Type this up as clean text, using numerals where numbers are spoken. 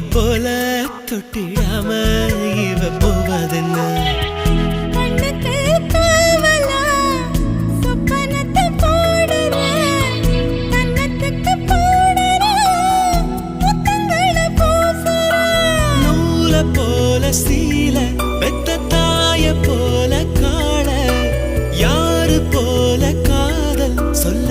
போல தொட்டிடாம இவ போவதென்ன போல சீல பெத்த தாய போல காண யாரு போல காதல் சொல்ல